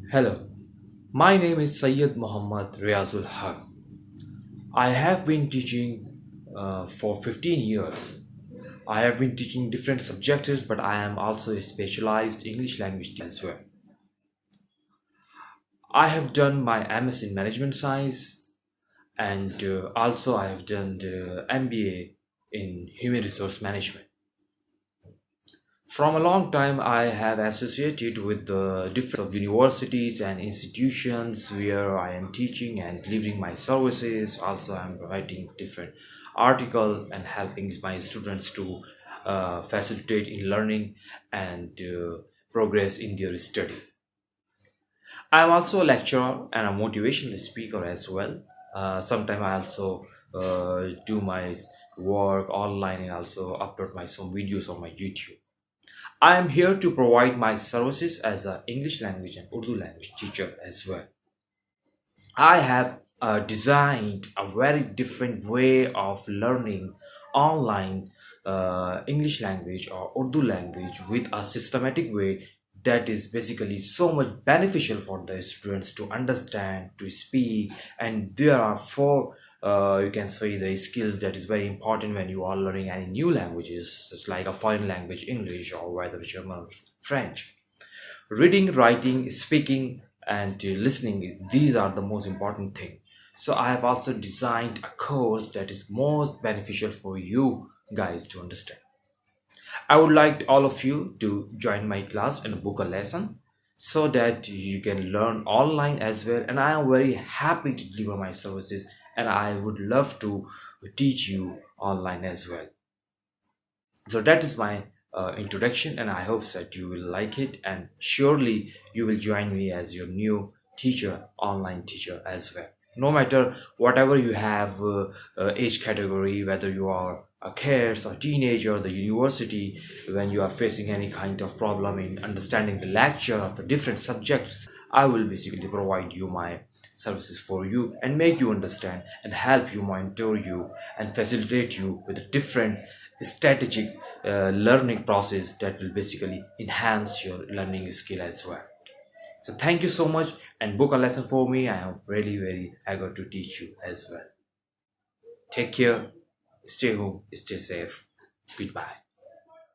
Hello, my name is Sayyid Muhammad Riazul Haq. I have been teaching for 15 years. I have been teaching different subjects, but I am also a specialized English language teacher as well. I have done my MS in Management Science and also I have done the MBA in Human Resource Management. From a long time, I have associated with the different of universities and institutions where I am teaching and delivering my services. Also, I'm writing different article and helping my students to facilitate in learning and progress in their study. I am also a lecturer and a motivational speaker as well. Sometimes I also do my work online and also upload my some videos on my YouTube. I am here to provide my services as an English language and Urdu language teacher as well. I have designed a very different way of learning online English language or Urdu language with a systematic way that is basically so much beneficial for the students to understand, to speak, and there are four you can say the skills that is very important when you are learning any new languages such like a foreign language English or whether German or French. Reading, writing, speaking, and listening, these are the most important thing. So I have also designed a course that is most beneficial for you guys to understand. I would like all of you to join my class and book a lesson so that you can learn online as well. And I am very happy to deliver my services and I would love to teach you online as well. So that is my introduction, and I hope that you will like it. And surely you will join me as your new teacher, online teacher as well. No matter whatever you have age category, whether you are a kids or teenager, the university, when you are facing any kind of problem in understanding the lecture of the different subjects, I will basically provide you my services for you and make you understand and help you mentor you and facilitate you with a different strategic learning process that will basically enhance your learning skill as well. So thank you so much and book a lesson for me. I am really very eager to teach you as well. Take care, stay home, stay safe. Goodbye.